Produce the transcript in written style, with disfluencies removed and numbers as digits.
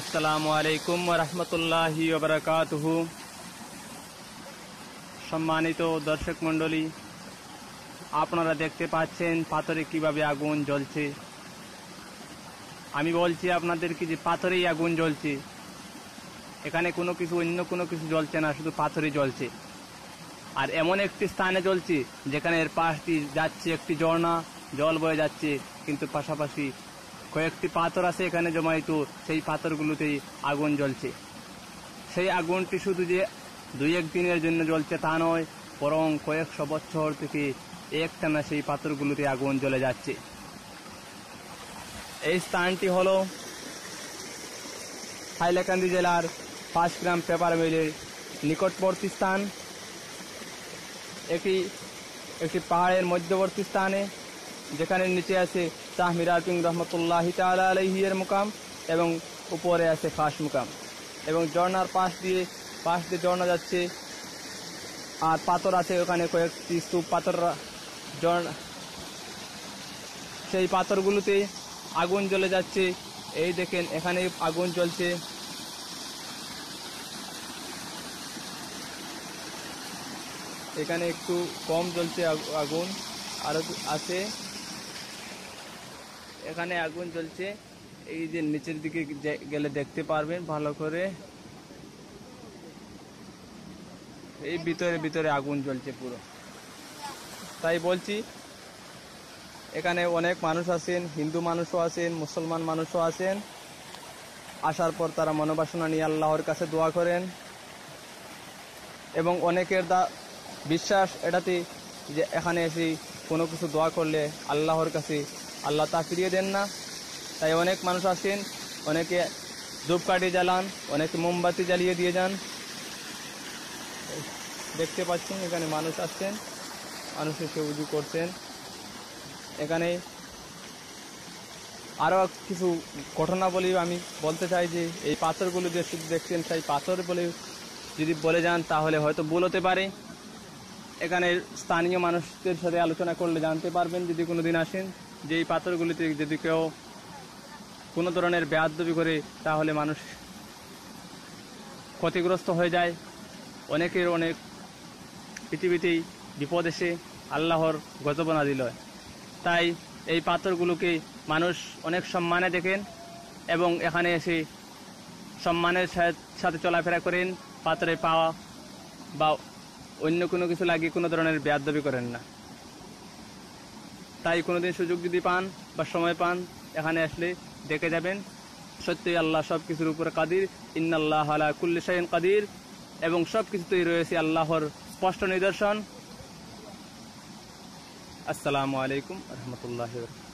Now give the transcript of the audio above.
আসসালামু আলাইকুম ওয়া রাহমাতুল্লাহি ওয়া বারাকাতুহু। সম্মানিত দর্শক মণ্ডলী, আপনারা দেখতে পাচ্ছেন পাথরে কিভাবে আগুন জ্বলছে। আমি বলছি আপনাদেরকে যে পাথরেই আগুন জ্বলছে, এখানে অন্য কোনো কিছু জ্বলছে না, শুধু পাথরই জ্বলছে। আর এমন একটি স্থানে জ্বলছে যেখানে এর পাশ দিয়ে যাচ্ছে একটি ঝর্ণা, জল বয়ে যাচ্ছে, কিন্তু পাশাপাশি কয়েকটি পাথর আছে এখানে জমায়িত, সেই পাথরগুলোতেই আগুন জ্বলছে। সেই আগুনটি শুধু যে দুই এক দিনের জন্য জ্বলছে তা নয়, বরং কয়েকশো বছর থেকে একটানা সেই পাথরগুলোতে আগুন জ্বলে যাচ্ছে। এই স্থানটি হল হাইলাকান্দি জেলার 5 গ্রাম পেপার মিলের নিকটবর্তী স্থান। একটি পাহাড়ের মধ্যবর্তী স্থানে, যেখানে নিচে আছে শাহ মিরার পিং রহমতুল্লাহি তাআলা আলাইহি এর মুকাম এবং উপরে আছে খাস মুকাম, এবং ঝর্ণার পাশ দিয়ে ঝর্ণা যাচ্ছে। আর পাথর আছে ওখানে কয়েকটি স্তূপ পাথর, সেই পাথরগুলোতে আগুন জ্বলে যাচ্ছে। এই দেখেন এখানে আগুন জ্বলছে। এখানে একটু কম জ্বলছে আগুন, আরো আছে। এখানে আগুন জ্বলছে, এই যে নিচের দিকে গেলে দেখতে পারবেন ভালো করে। এই ভিতরে আগুন জ্বলছে পুরো। তাই বলছি, এখানে অনেক মানুষ আছেন, হিন্দু মানুষও আছেন, মুসলমান মানুষও আছেন। আসার পর তারা মনোবাসনা নিয়ে আল্লাহর কাছে দোয়া করেন, এবং অনেকের বিশ্বাস এটাতে যে এখানে এসে কোনো কিছু দোয়া করলে আল্লাহর কাছে আল্লাহ তা ফিরিয়ে দেন না। তাই অনেক মানুষ আসেন, অনেকে ধূপকাঠি জ্বালান, অনেকে মোমবাতি জ্বালিয়ে দিয়ে যান। দেখতে পাচ্ছেন এখানে মানুষ আসছেন, মানুষ এসে উজু করছেন। এখানে আরও কিছু ঘটনা বলি আমি বলতে চাই যে এই পাথরগুলো যে শুধু দেখছেন, সেই পাথর বলে যদি বলে যান তাহলে হয়তো ভুল হতে পারে। এখানে স্থানীয় মানুষদের সাথে আলোচনা করলে জানতে পারবেন, যদি কোনো দিন আসেন, যে এই পাথরগুলিতে যদি কেউ কোনো ধরনের বেয়াদবি করে তাহলে মানুষ ক্ষতিগ্রস্ত হয়ে যায়। অনেকের অনেক পৃথিবীতেই বিপদ এসে আল্লাহর গজব নাযিল হয়। তাই এই পাথরগুলোকে মানুষ অনেক সম্মানে দেখেন এবং এখানে এসে সম্মানের সাথে চলাফেরা করেন। পাথরে পাওয়া বা অন্য কোনো কিছু লাগিয়ে কোনো ধরনের বেয়াদবি করেন না। তাই কোনোদিন সুযোগ যদি পান বা সময় পান, এখানে আসলে দেখে যাবেন। সত্যিই আল্লাহ সব কিছুর উপরে কাদির, ইন্নাল্লাহ আলা কুল্লি শাইইন কাদির, এবং সব কিছুতেই রয়েছে আল্লাহর স্পষ্ট নিদর্শন। আসসালামু আলাইকুম ওয়া রাহমাতুল্লাহি ওয়া বারাকাতুহু।